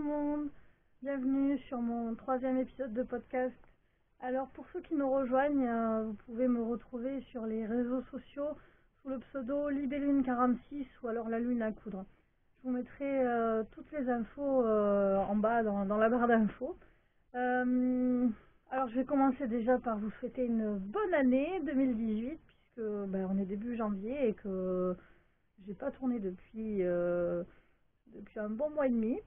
monde, bienvenue sur mon troisième épisode de podcast. Alors pour ceux qui nous rejoignent, vous pouvez me retrouver sur les réseaux sociaux sous le pseudo Libellune46 ou alors la lune à coudre. Je vous mettrai toutes les infos en bas dans la barre d'infos. Alors je vais commencer déjà par vous souhaiter une bonne année 2018 puisque on est début janvier et que j'ai pas tourné depuis un bon mois et demi.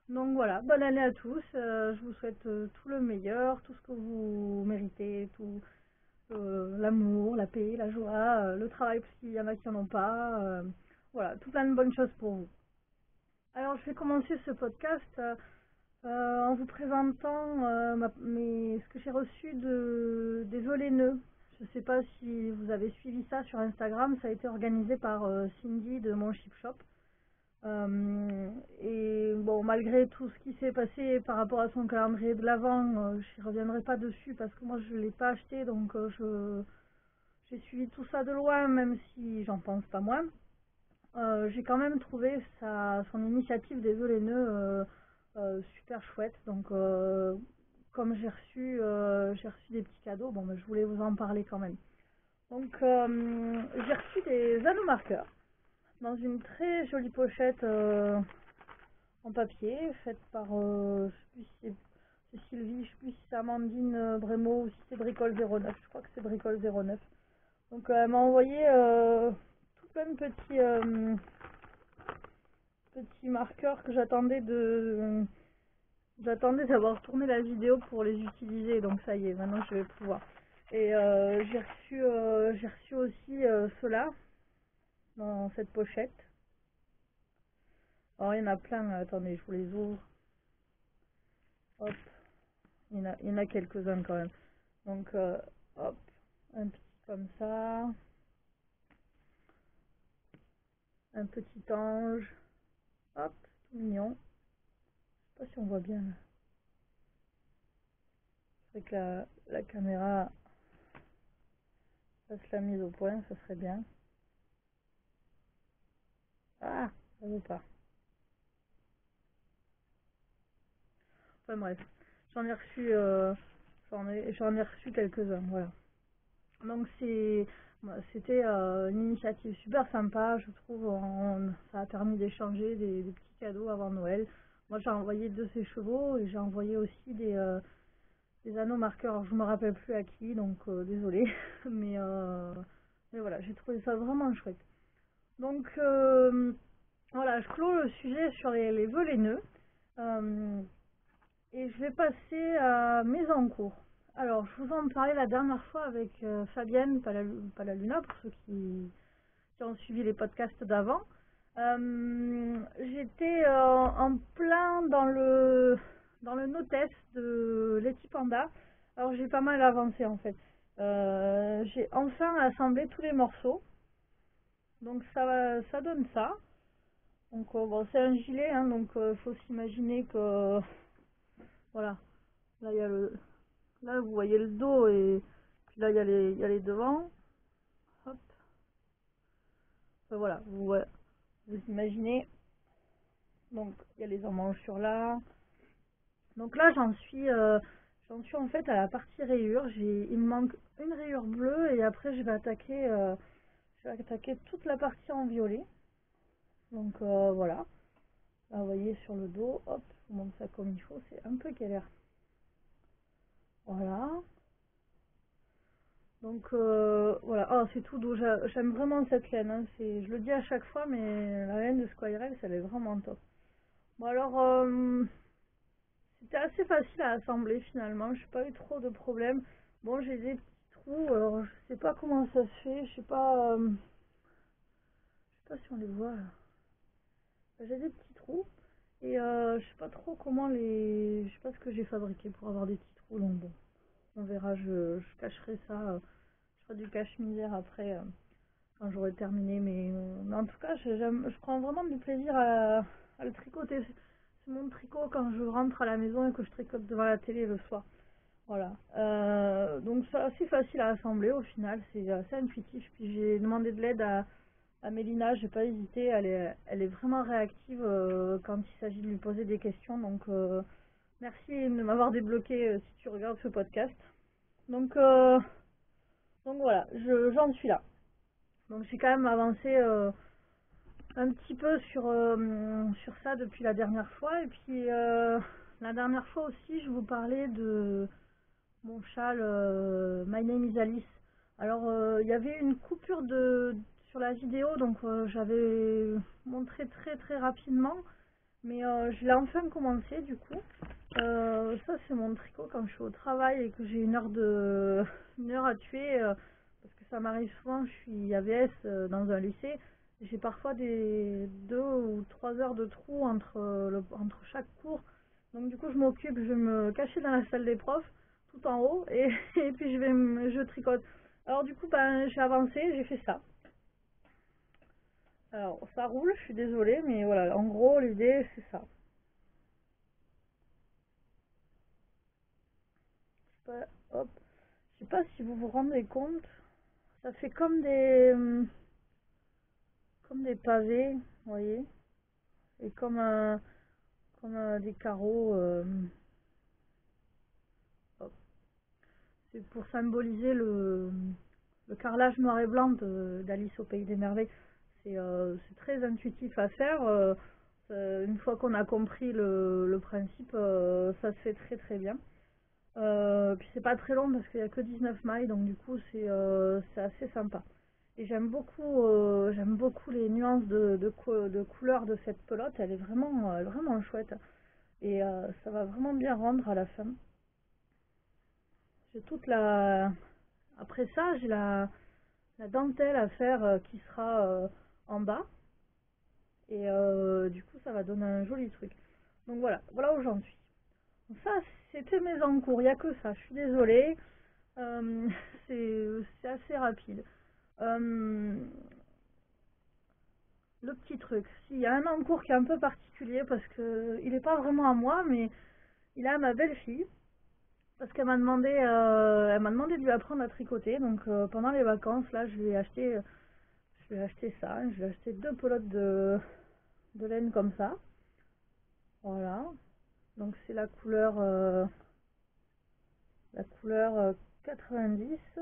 Donc voilà, bonne année à tous. Je vous souhaite tout le meilleur, tout ce que vous méritez, tout l'amour, la paix, la joie, le travail parce qu'il y en a qui n'en ont pas. Voilà, tout plein de bonnes choses pour vous. Alors je vais commencer ce podcast en vous présentant ce que j'ai reçu des Voléneux. Je ne sais pas si vous avez suivi ça sur Instagram, ça a été organisé par Cindy de Mon Chip Shop. Et bon, malgré tout ce qui s'est passé par rapport à son calendrier de l'Avent, je ne reviendrai pas dessus parce que moi je ne l'ai pas acheté, donc j'ai suivi tout ça de loin, même si j'en pense pas moins. J'ai quand même trouvé son initiative des Voléneux super chouette, donc comme j'ai reçu des petits cadeaux, je voulais vous en parler quand même. Donc j'ai reçu des anneaux marqueurs dans une très jolie pochette en papier, faite par, je sais plus si c'est Sylvie, je sais plus si c'est Amandine Brémaud ou si c'est Bricole 09, je crois que c'est Bricole 09. Donc elle m'a envoyé tout plein de petits marqueurs que j'attendais d'avoir tourné la vidéo pour les utiliser, donc ça y est, maintenant je vais pouvoir. Et j'ai reçu aussi ceux-là dans cette pochette. Alors il y en a plein, attendez, je vous les ouvre. Hop, il y en a quelques-uns quand même. Donc hop, un petit comme ça. Un petit ange. Hop, tout mignon. Je sais pas si on voit bien là. C'est que la caméra fasse la mise au point, ça serait bien. Ah, ça veut pas. Enfin bref, j'en ai reçu quelques-uns, voilà. Donc c'était une initiative super sympa, je trouve. Ça a permis d'échanger des petits cadeaux avant Noël. Moi j'ai envoyé 2 de ces chevaux et j'ai envoyé aussi des anneaux marqueurs. Alors, je me rappelle plus à qui, donc désolé. mais voilà, j'ai trouvé ça vraiment chouette. Donc voilà, je clôt le sujet sur les Voléneux. Et je vais passer à mes encours. Alors, je vous en parlais la dernière fois avec Fabienne Palaluna, pour ceux qui ont suivi les podcasts d'avant. J'étais en plein dans le no-test de Leti Panda. Alors, j'ai pas mal avancé en fait. J'ai enfin assemblé tous les morceaux. Donc, ça donne ça. Donc, bon, c'est un gilet, hein, donc faut s'imaginer que... Voilà. Là, là, vous voyez le dos et puis là, il y a les devants. Hop. Enfin, voilà, vous imaginez. Donc, il y a les emmanchures là. Donc là, j'en suis en fait à la partie rayure. Il me manque une rayure bleue et après, je vais attaquer toute la partie en violet. Donc, voilà. Là, vous voyez sur le dos, hop, je vous montre ça comme il faut. C'est un peu galère. Voilà. Donc voilà, oh, c'est tout doux, j'aime vraiment cette laine, hein. Je le dis à chaque fois, mais la laine de Squirrel, elle est vraiment top. Bon alors, c'était assez facile à assembler finalement, je n'ai pas eu trop de problèmes. Bon, j'ai des petits trous, alors je sais pas comment ça se fait, je sais pas si on les voit là. J'ai des petits trous, et je sais pas trop je sais pas ce que j'ai fabriqué pour avoir des petits trous, donc bon, on verra, je cacherai ça. Je ferai du cache-misère après quand j'aurai terminé. Mais en tout cas, je prends vraiment du plaisir à le tricoter. C'est mon tricot quand je rentre à la maison et que je tricote devant la télé le soir. Voilà. Donc c'est assez facile à assembler au final. C'est assez intuitif. Puis j'ai demandé de l'aide à à Mélina, j'ai pas hésité, elle est vraiment réactive quand il s'agit de lui poser des questions. Donc merci de m'avoir débloqué si tu regardes ce podcast. Donc, euh, donc voilà, j'en suis là. Donc j'ai quand même avancé un petit peu sur ça depuis la dernière fois. Et puis la dernière fois aussi, je vous parlais de mon châle My Name is Alice. Alors il y avait une coupure sur la vidéo, donc j'avais montré très très rapidement, mais je l'ai enfin commencé du coup. Ça c'est mon tricot quand je suis au travail et que j'ai une heure à tuer, parce que ça m'arrive souvent, je suis AVS dans un lycée, j'ai parfois des 2 ou 3 heures de trou entre chaque cours. Donc du coup je m'occupe, je vais me cacher dans la salle des profs, tout en haut, et, et puis je tricote. Alors du coup ben, j'ai avancé, j'ai fait ça. Alors ça roule, je suis désolée, mais voilà, en gros l'idée c'est ça. Je sais pas, hop, je sais pas si vous vous rendez compte, ça fait comme des pavés, vous voyez, et comme des carreaux. Hop. C'est pour symboliser le carrelage noir et blanc d'Alice au Pays des Merveilles. C'est très intuitif à faire. Une fois qu'on a compris le principe, ça se fait très très bien. Puis c'est pas très long parce qu'il y a que 19 mailles, donc du coup c'est assez sympa. Et j'aime beaucoup les nuances de couleurs de cette pelote. Elle est vraiment chouette. Et ça va vraiment bien rendre à la fin. J'ai toute la... Après ça, j'ai la dentelle à faire qui sera en bas. Et du coup, ça va donner un joli truc. Donc voilà où j'en suis. Ça, c'était mes encours. Il n'y a que ça. Je suis désolée. Euh, c'est assez rapide. Euh, le petit truc. S'il y a un encours qui est un peu particulier parce que il n'est pas vraiment à moi, mais il est à ma belle-fille. Parce elle m'a demandé de lui apprendre à tricoter. Donc pendant les vacances, là, je lui ai acheté ça. Je lui ai acheté 2 pelotes de laine comme ça. Voilà. Donc c'est la couleur 90. Je sais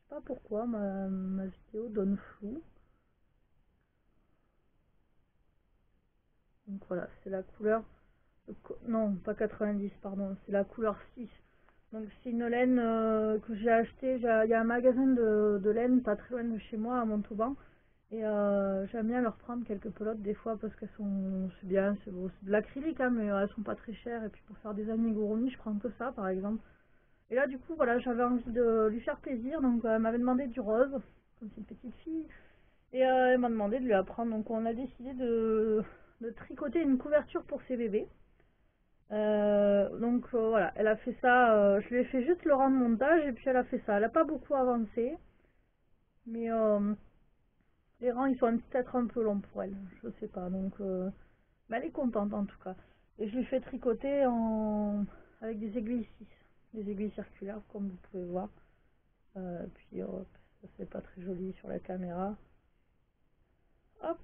pas pourquoi ma vidéo donne flou. Donc voilà, c'est la couleur... Non, pas 90, pardon, c'est la couleur 6. Donc c'est une laine que j'ai achetée. Il y a un magasin de laine pas très loin de chez moi, à Montauban. Et j'aime bien leur prendre quelques pelotes des fois parce qu'elles sont... C'est bien, c'est beau. C'est de l'acrylique, hein, mais elles sont pas très chères. Et puis pour faire des amigurumi, je prends que ça, par exemple. Et là, du coup, voilà, j'avais envie de lui faire plaisir. Donc elle m'avait demandé du rose, comme c'est une petite fille. Et elle m'a demandé de lui apprendre. Donc on a décidé de tricoter une couverture pour ses bébés. Donc voilà, elle a fait ça. Je lui ai fait juste le rang de montage et puis elle a fait ça. Elle n'a pas beaucoup avancé, mais les rangs ils sont peut-être un peu longs pour elle. Je sais pas. Donc, mais elle est contente en tout cas. Et je lui fais tricoter avec des aiguilles 6, des aiguilles circulaires comme vous pouvez voir. Puis hop, ça c'est pas très joli sur la caméra. Hop,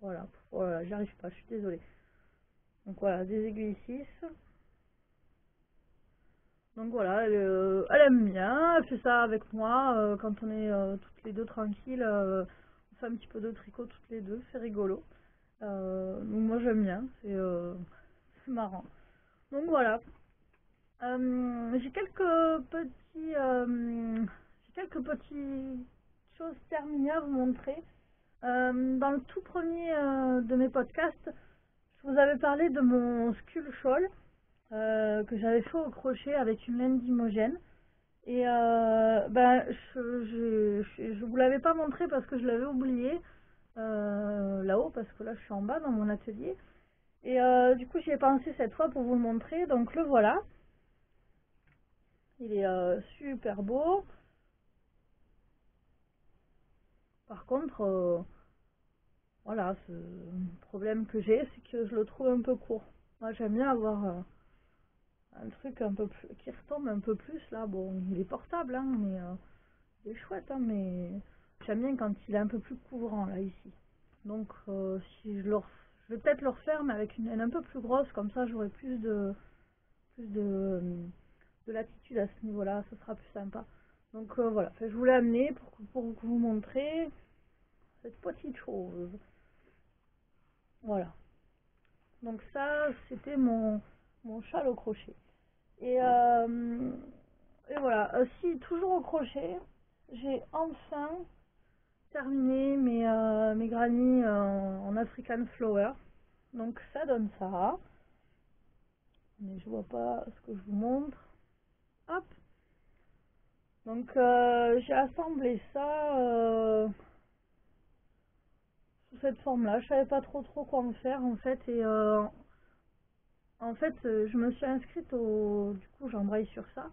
voilà. Voilà, j'y arrive pas. Je suis désolée. Donc voilà, des aiguilles 6. Donc voilà, elle aime bien, elle fait ça avec moi quand on est toutes les deux tranquilles. On fait un petit peu de tricot toutes les deux, c'est rigolo. Donc moi j'aime bien, c'est marrant. Donc voilà. J'ai quelques petits choses terminées à vous montrer. Dans le tout premier de mes podcasts, je vous avais parlé de mon Skull Shawl que j'avais fait au crochet avec une laine d'Imogène. Et ben, je vous l'avais pas montré parce que je l'avais oublié là-haut, parce que là je suis en bas dans mon atelier. Et du coup j'y ai pensé cette fois pour vous le montrer. Donc le voilà. Il est super beau. Par contre, voilà, ce problème que j'ai, c'est que je le trouve un peu court. Moi j'aime bien avoir un truc un peu plus, qui retombe un peu plus là. Bon, il est portable, hein, mais il est chouette, hein, mais J'aime bien quand il est un peu plus couvrant là ici. Donc si je vais peut-être le refaire mais avec une laine un peu plus grosse, comme ça j'aurai plus de latitude à ce niveau-là, ce sera plus sympa. Donc voilà, je voulais amener pour vous montrer cette petite chose. Voilà. Donc ça, c'était mon châle au crochet. Et voilà, si toujours au crochet, j'ai enfin terminé mes granny en African Flower. Donc ça donne ça. Mais je vois pas ce que je vous montre. Hop. Donc j'ai assemblé ça sous cette forme-là. Je savais pas trop quoi en faire en fait. Et en fait, je me suis inscrite Du coup, j'embraye sur ça.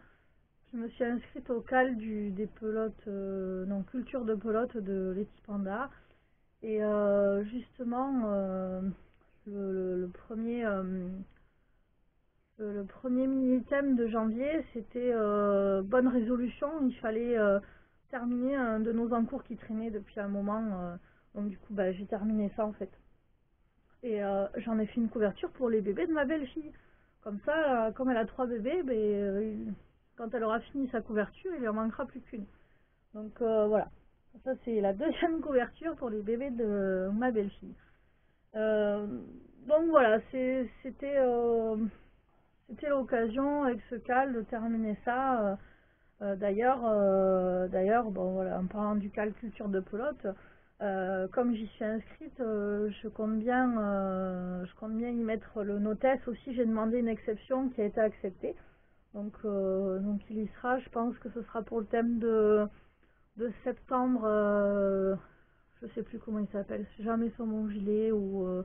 Je me suis inscrite au CAL des pelotes, non, culture de pelotes de Leti Panda. Et justement, le premier, le premier mini-thème de janvier, c'était bonne résolution. Il fallait terminer un de nos encours qui traînait depuis un moment. Donc du coup, bah, j'ai terminé ça en fait. Et j'en ai fait une couverture pour les bébés de ma belle-fille. Comme ça, comme elle a 3 bébés, quand elle aura fini sa couverture, il lui en manquera plus qu'une. Donc voilà. Ça, c'est la deuxième couverture pour les bébés de ma belle-fille. Donc voilà, c'était l'occasion avec ce cal de terminer ça. D'ailleurs, bon voilà, en parlant du cal culture de pelote, comme j'y suis inscrite, je compte bien y mettre le notice aussi. J'ai demandé une exception qui a été acceptée. Donc il y sera. Je pense que ce sera pour le thème de septembre. Je sais plus comment il s'appelle. Si jamais sur mon gilet ou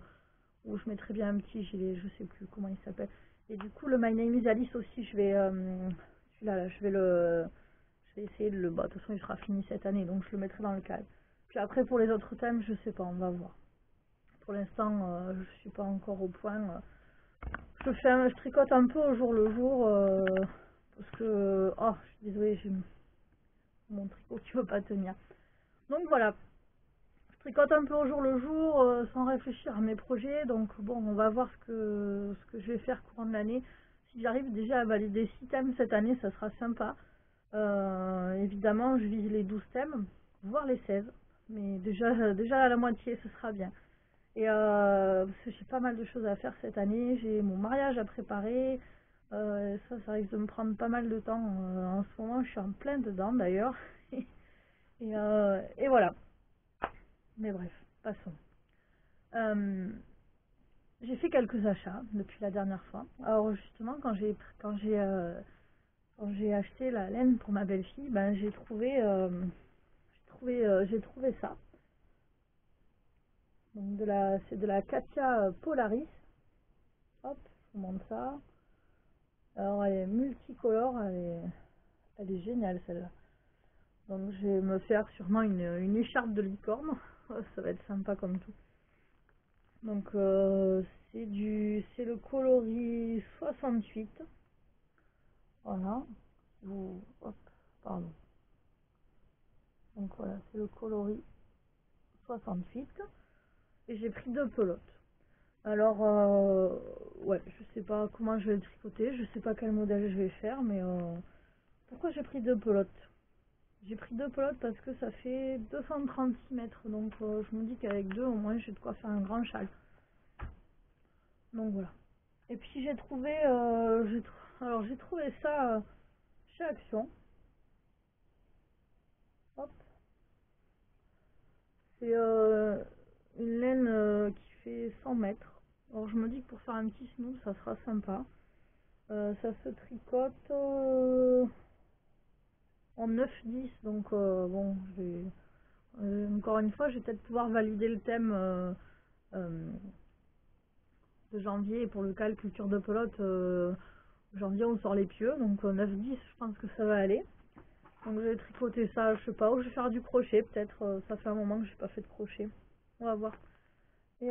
je mettrai bien un petit gilet. Je sais plus comment il s'appelle. Et du coup, le My Name is Alice aussi, celui-là, là, je vais essayer de le. Bah, de toute façon, il sera fini cette année, donc je le mettrai dans le cadre. Puis après, pour les autres thèmes, je sais pas, on va voir. Pour l'instant, je suis pas encore au point. Je tricote un peu au jour le jour, parce que. Oh, je suis désolée, j'ai mon tricot qui veut pas tenir. Donc voilà, je tricote un peu au jour le jour, sans réfléchir à mes projets. Donc bon, on va voir ce que je vais faire courant de l'année. Si j'arrive déjà à valider 6 thèmes cette année, ça sera sympa. Évidemment, je vise les 12 thèmes, voire les 16. Mais déjà à la moitié, ce sera bien. Et parce que j'ai pas mal de choses à faire cette année. J'ai mon mariage à préparer. Ça risque de me prendre pas mal de temps. En ce moment, je suis en plein dedans d'ailleurs. Et voilà. Mais bref, passons. J'ai fait quelques achats depuis la dernière fois. Alors justement, quand j'ai acheté la laine pour ma belle-fille, ben j'ai trouvé ça. Donc c'est de la Katia Polaris. Hop, je vous montre ça. Alors elle est multicolore, elle est géniale celle-là. Donc je vais me faire sûrement une écharpe de licorne. Ça va être sympa comme tout. Donc c'est le coloris 68. Voilà. Hop, pardon. Donc voilà, c'est le coloris 68. Et j'ai pris 2 pelotes. Alors, ouais, je sais pas comment je vais le tricoter, je sais pas quel modèle je vais faire, mais pourquoi j'ai pris 2 pelotes? J'ai pris 2 pelotes parce que ça fait 236 mètres, donc je me dis qu'avec 2, au moins, j'ai de quoi faire un grand châle. Donc voilà. Et puis j'ai trouvé ça chez Action. Hop. C'est une laine qui fait 100 mètres. Alors je me dis que pour faire un petit snoop, ça sera sympa. Ça se tricote en 9-10, donc bon, encore une fois, je vais peut-être pouvoir valider le thème de janvier pour le cal culture de pelote. Janvier, on sort les pieux, donc 9-10, je pense que ça va aller. Donc je vais tricoter ça, je sais pas, ou je vais faire du crochet, peut-être. Ça fait un moment que j'ai pas fait de crochet. On va voir. Et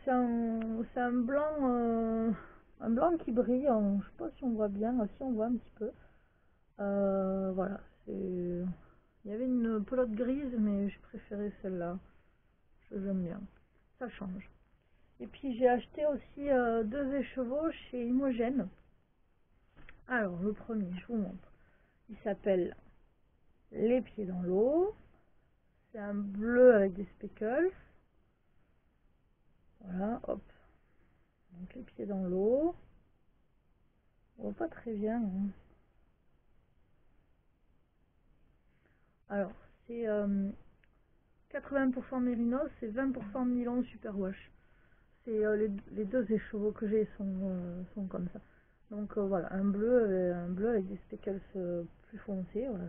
c'est un blanc qui brille. Je sais pas si on voit bien, si on voit un petit peu. Voilà, c'est Il y avait une pelote grise, mais j'ai préféré celle-là. J'aime bien. Ça change. Et puis j'ai acheté aussi 2 écheveaux chez Imogène. Alors le premier, je vous montre. Il s'appelle Les Pieds dans l'eau. C'est un bleu avec des speckles. Voilà, hop. Donc les pieds dans l'eau. On voit pas très bien. Hein. Alors, c'est 80% mérinos et 20% nylon superwash. C'est les 2 écheveaux que j'ai sont comme ça. Donc voilà, un bleu avec des speckles plus foncés. Voilà,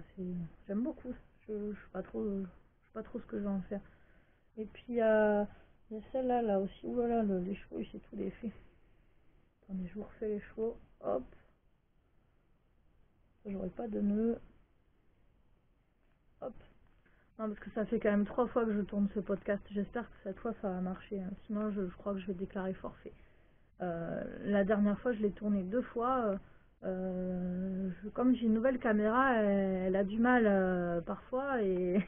j'aime beaucoup. Je ne sais pas trop ce que je vais en faire. Et puis il y a celle-là là aussi. Ouh là là, les chevaux, c'est tout défait. Attendez, je vous refais les chevaux. Hop. J'aurai pas de nœud. Hop. Non, parce que ça fait quand même 3 fois que je tourne ce podcast. J'espère que cette fois ça va marcher. Hein. Sinon, je crois que je vais déclarer forfait. La dernière fois, je l'ai tourné 2 fois. Comme j'ai une nouvelle caméra, elle a du mal parfois. Et,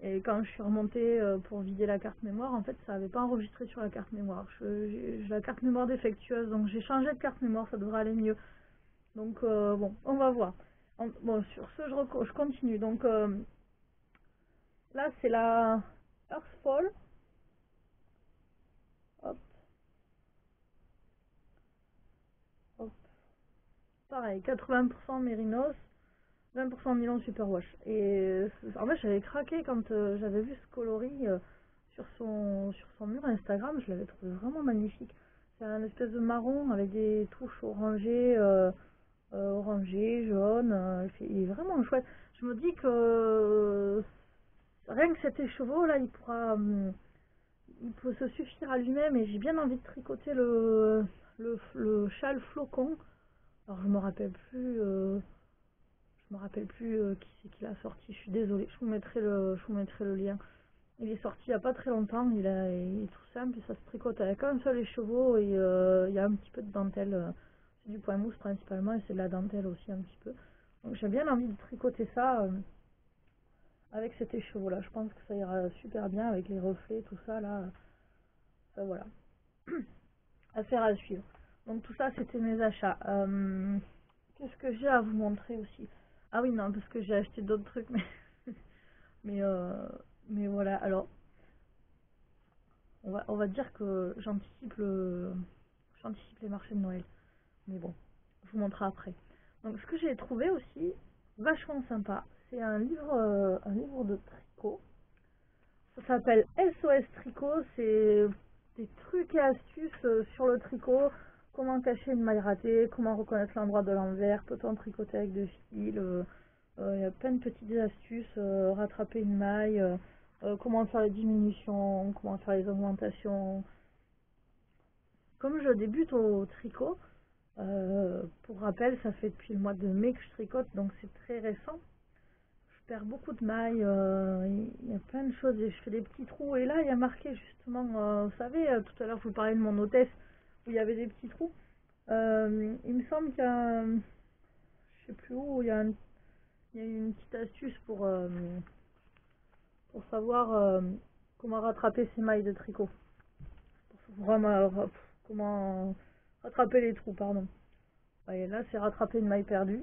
et quand je suis remontée pour vider la carte mémoire, en fait, ça n'avait pas enregistré sur la carte mémoire. J'ai la carte mémoire défectueuse, donc j'ai changé de carte mémoire, ça devrait aller mieux. Donc, bon, on va voir. Bon, sur ce, je continue. Donc, là, c'est la Earthfall. Hop, hop. Pareil, 80% mérinos, 20% nylon superwash. Et en fait, j'avais craqué quand j'avais vu ce coloris sur son mur Instagram. Je l'avais trouvé vraiment magnifique. C'est un espèce de marron avec des touches orangées, jaune. Il est vraiment chouette. Je me dis que rien que cet écheveau là, il peut se suffire à lui-même. Et j'ai bien envie de tricoter le châle flocon. Alors je me rappelle plus qui c'est qui l'a sorti. Je suis désolée. Je vous mettrai le lien. Il est sorti il n'y a pas très longtemps. Il est tout simple. Ça se tricote avec un seul écheveau et il y a un petit peu de dentelle. C'est du point mousse principalement et c'est de la dentelle aussi un petit peu. Donc j'ai bien envie de tricoter ça avec cet écheveau là. Je pense que ça ira super bien avec les reflets, tout ça là. Voilà. Affaire à suivre. Donc tout ça c'était mes achats. Qu'est-ce que j'ai à vous montrer aussi? Ah oui non parce que j'ai acheté d'autres trucs mais, mais voilà. Alors on va dire que j'anticipe les marchés de Noël. Mais bon, je vous montrerai après. Donc ce que j'ai trouvé aussi vachement sympa, c'est un livre de tricot. Ça s'appelle SOS Tricot, c'est des trucs et astuces sur le tricot, comment cacher une maille ratée, comment reconnaître l'endroit de l'envers, peut-on tricoter avec 2 fils, il y a plein de petites astuces, rattraper une maille, comment faire les diminutions, comment faire les augmentations. Comme je débute au tricot, pour rappel, ça fait depuis le mois de mai que je tricote, donc c'est très récent. Je perds beaucoup de mailles, il y a plein de choses et je fais des petits trous. Et là, il y a marqué justement, vous savez, tout à l'heure, je vous parlais de mon hôtesse où il y avait des petits trous. Il me semble qu'il y a, je sais plus où, il y a une petite astuce pour savoir comment rattraper ces mailles de tricot. Vraiment, comment rattraper les trous, pardon. Et là, c'est rattraper une maille perdue.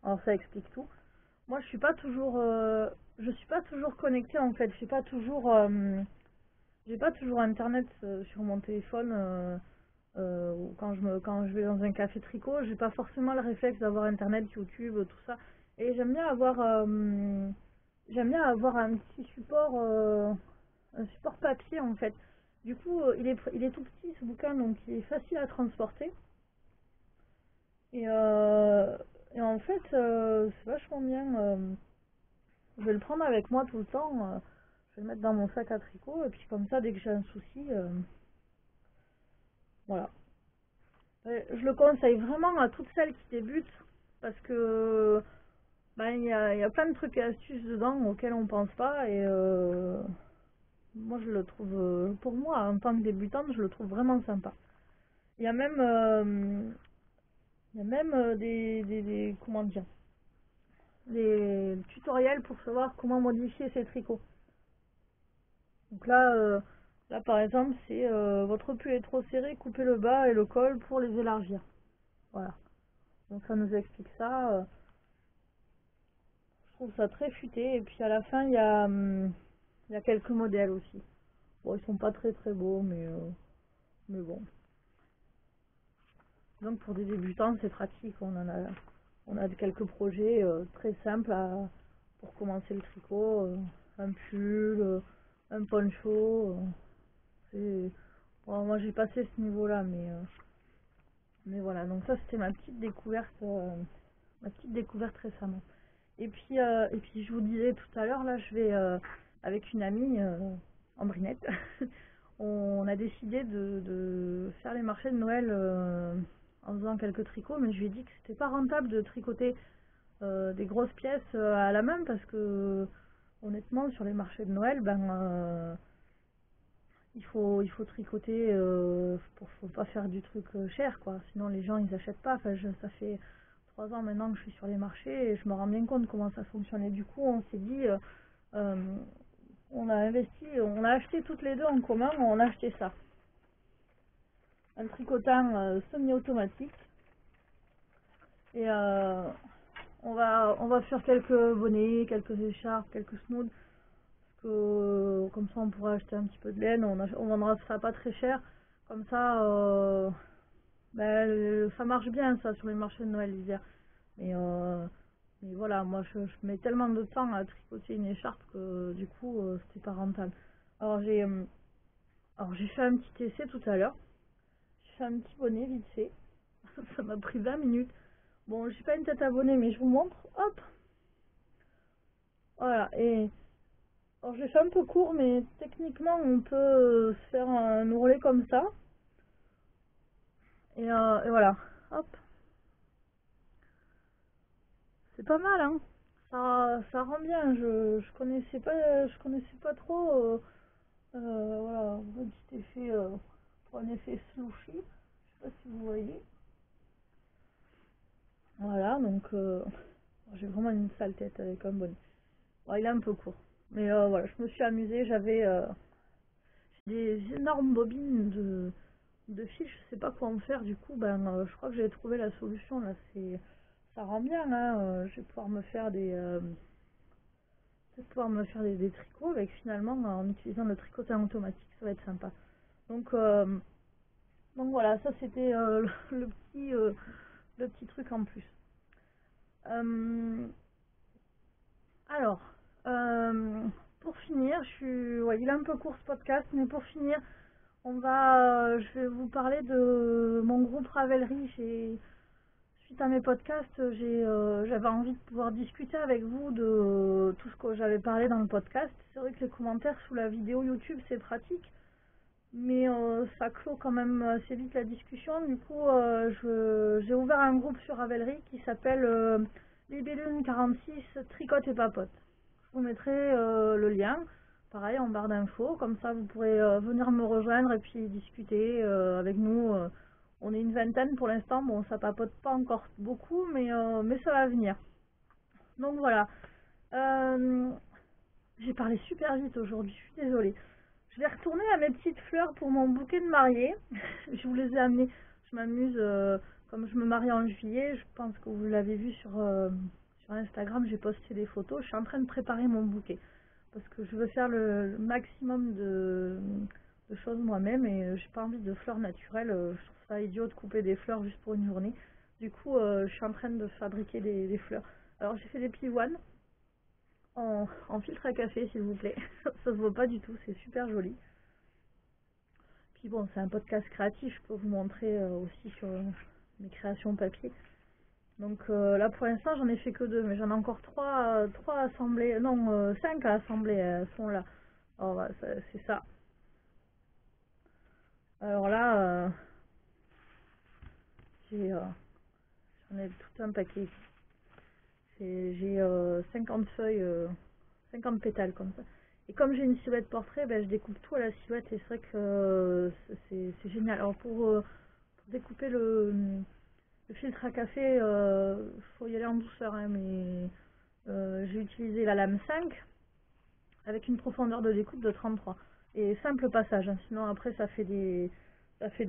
Alors ça explique tout. Moi, je suis pas toujours connectée en fait. J'ai pas toujours internet sur mon téléphone. Ou quand je vais dans un café tricot, j'ai pas forcément le réflexe d'avoir internet, YouTube, tout ça. Et j'aime bien avoir un petit support, un support papier en fait. Du coup, il est tout petit ce bouquin, donc il est facile à transporter. Et, euh, et en fait, c'est vachement bien. Je vais le prendre avec moi tout le temps. Je vais le mettre dans mon sac à tricot. Et puis comme ça, dès que j'ai un souci, voilà. Je le conseille vraiment à toutes celles qui débutent. Parce que ben, il y a plein de trucs et astuces dedans auxquels on pense pas. Et moi, je le trouve, pour moi, en tant que débutante, je le trouve vraiment sympa. Il y a même, il y a même comment dire, les tutoriels pour savoir comment modifier ces tricots. Donc là par exemple, c'est votre pull est trop serré, coupez le bas et le col pour les élargir. Voilà. Donc ça nous explique ça. Je trouve ça très futé. Et puis à la fin, il y a quelques modèles aussi. Bon, ils sont pas très très beaux, mais bon. Donc pour des débutants, c'est pratique. On a quelques projets très simples pour commencer le tricot. Un pull, un poncho. Bon, moi j'ai passé ce niveau-là, mais voilà. Donc ça c'était ma petite découverte récemment. Et puis je vous disais tout à l'heure, là je vais avec une amie, Ambrinette, on a décidé de faire les marchés de Noël en faisant quelques tricots, mais je lui ai dit que c'était pas rentable de tricoter des grosses pièces à la main parce que honnêtement sur les marchés de Noël, il faut tricoter faut pas faire du truc cher quoi, sinon les gens ils achètent pas. Enfin, ça fait 3 ans maintenant que je suis sur les marchés et je me rends bien compte comment ça fonctionnait. Du coup, on s'est dit, euh, on a investi, on a acheté toutes les deux en commun, on a acheté ça. Un tricotant semi-automatique. Et on va faire quelques bonnets, quelques écharpes, quelques snoods. Comme ça, on pourra acheter un petit peu de laine. On vendra ça pas très cher. Comme ça, ça marche bien ça sur les marchés de Noël l'hiver. Mais voilà, moi je mets tellement de temps à tricoter une écharpe que du coup c'était pas rentable. Alors j'ai fait un petit essai tout à l'heure. J'ai fait un petit bonnet vite fait. Ça m'a pris 20 minutes. Bon, j'ai pas une tête à bonnet mais je vous montre. Hop. Voilà. Alors j'ai fait un peu court mais techniquement on peut se faire un ourlet comme ça. Et voilà. Hop. C'est pas mal hein. Ça rend bien. Je connaissais pas trop. Voilà, un petit effet pour un effet slouchy. Je sais pas si vous voyez. Voilà, donc j'ai vraiment une sale tête avec un bonnet. Bon, il est un peu court. Mais voilà, je me suis amusée. J'avais des énormes bobines de fil. Je sais pas quoi en faire. Du coup, je crois que j'ai trouvé la solution là. Ça rend bien. Hein, je vais pouvoir me faire des tricots avec finalement en utilisant le tricotage automatique. Ça va être sympa. Donc, euh, donc voilà, ça c'était le petit truc en plus. Euh, alors, euh, pour finir, ouais, il est un peu court ce podcast, mais pour finir, je vais vous parler de mon groupe Ravelry. Suite à mes podcasts, j'avais envie de pouvoir discuter avec vous de tout ce que j'avais parlé dans le podcast. C'est vrai que les commentaires sous la vidéo YouTube, c'est pratique, mais ça clôt quand même assez vite la discussion. Du coup, j'ai ouvert un groupe sur Ravelry qui s'appelle Libellune 46 Tricote et Papote. Je vous mettrai le lien, pareil en barre d'infos, comme ça vous pourrez venir me rejoindre et puis discuter avec nous. On est une vingtaine pour l'instant, bon ça papote pas encore beaucoup, mais ça va venir. Donc voilà. Euh, j'ai parlé super vite aujourd'hui, je suis désolée. Je vais retourner à mes petites fleurs pour mon bouquet de mariée. Je vous les ai amenées. Je m'amuse, comme je me marie en juillet, je pense que vous l'avez vu sur Instagram, j'ai posté des photos. Je suis en train de préparer mon bouquet. Parce que je veux faire le maximum de choses moi-même et j'ai pas envie de fleurs naturelles. Je trouve ça idiot de couper des fleurs juste pour une journée. Du coup, je suis en train de fabriquer des fleurs. Alors j'ai fait des pivoines en filtre à café, s'il vous plaît. Ça se voit pas du tout, c'est super joli. Puis bon, c'est un podcast créatif, je peux vous montrer aussi sur mes créations papier. Donc là pour l'instant j'en ai fait que 2, mais j'en ai encore 3 assemblés, non 5 à assembler, elles sont là. Alors voilà, c'est ça. Alors là, j'ai, j'en ai tout un paquet. J'ai 50 feuilles, 50 pétales comme ça. Et comme j'ai une silhouette portrait, je découpe tout à la silhouette et c'est vrai que c'est génial. Alors pour découper le filtre à café, faut y aller en douceur, hein, mais j'ai utilisé la lame 5 avec une profondeur de découpe de 33. Et simple passage, hein, sinon après ça fait des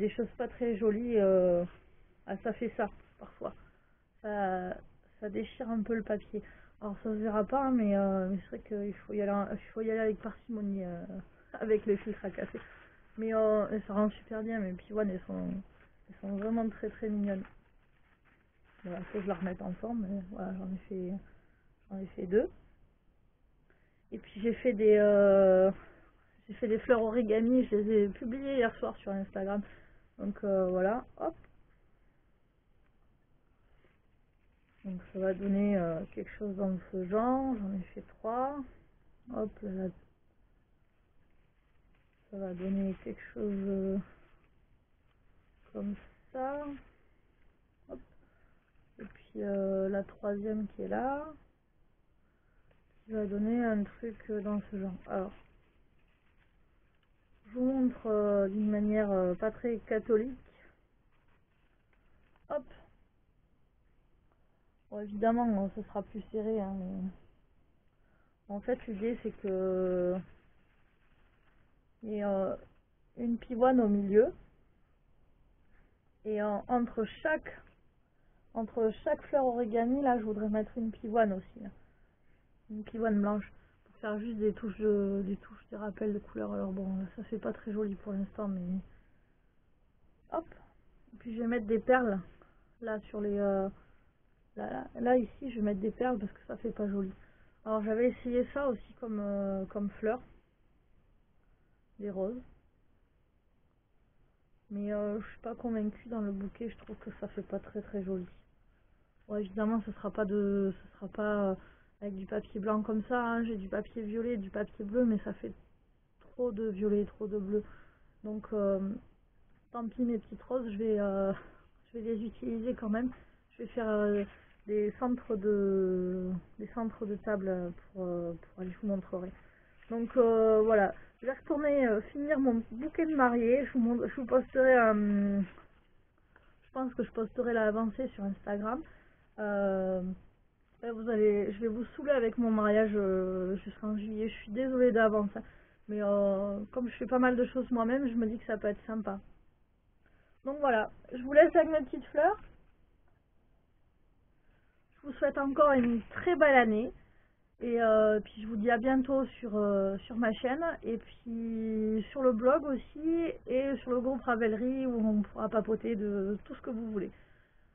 choses pas très jolies. Ça fait ça parfois. Ça déchire un peu le papier. Alors ça se verra pas, hein, mais c'est vrai qu'il faut y aller avec parcimonie avec les filtres à café. Mais ça rend super bien. Mes pivoines, elles sont vraiment très très mignonnes. Voilà, faut que je la remette en forme. Mais voilà, j'en ai fait 2. Et puis j'ai fait des fleurs origami. Je les ai publiées hier soir sur Instagram. Donc voilà, hop. Donc ça va donner quelque chose dans ce genre. J'en ai fait 3. Hop là, ça va donner quelque chose comme ça. Hop. Et puis la troisième qui est là, qui va donner un truc dans ce genre. Alors, je vous montre d'une manière pas très catholique. Hop. Bon, évidemment, ce sera plus serré, hein, mais en fait, l'idée c'est que il y ait une pivoine au milieu et entre chaque fleur origami, là, je voudrais mettre une pivoine aussi, là. Une pivoine blanche pour faire juste des touches, des rappels de couleurs. Alors bon, ça fait pas très joli pour l'instant, mais hop. Et puis je vais mettre des perles là sur les là ici, je vais mettre des perles parce que ça fait pas joli. Alors j'avais essayé ça aussi comme fleur, des roses, mais je suis pas convaincue dans le bouquet. Je trouve que ça fait pas très très joli. Bon, évidemment, ce sera pas avec du papier blanc comme ça, hein. J'ai du papier violet, du papier bleu, mais ça fait trop de violet, trop de bleu. Donc tant pis, mes petites roses, je vais les utiliser quand même. Je vais faire des centres de table pour aller, je vous montrerai. Donc voilà, je vais retourner finir mon bouquet de mariée. Je vous posterai je pense que je posterai l'avancée sur Instagram. Je vais vous saouler avec mon mariage jusqu'en juillet. Je suis désolée d'avance, hein. Mais comme je fais pas mal de choses moi-même, je me dis que ça peut être sympa. Donc voilà, je vous laisse avec mes petites fleurs. Je vous souhaite encore une très belle année. Et puis je vous dis à bientôt sur ma chaîne. Et puis sur le blog aussi. Et sur le groupe Ravelry où on pourra papoter de tout ce que vous voulez.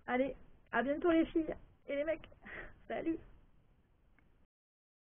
Allez, à bientôt les filles et les mecs.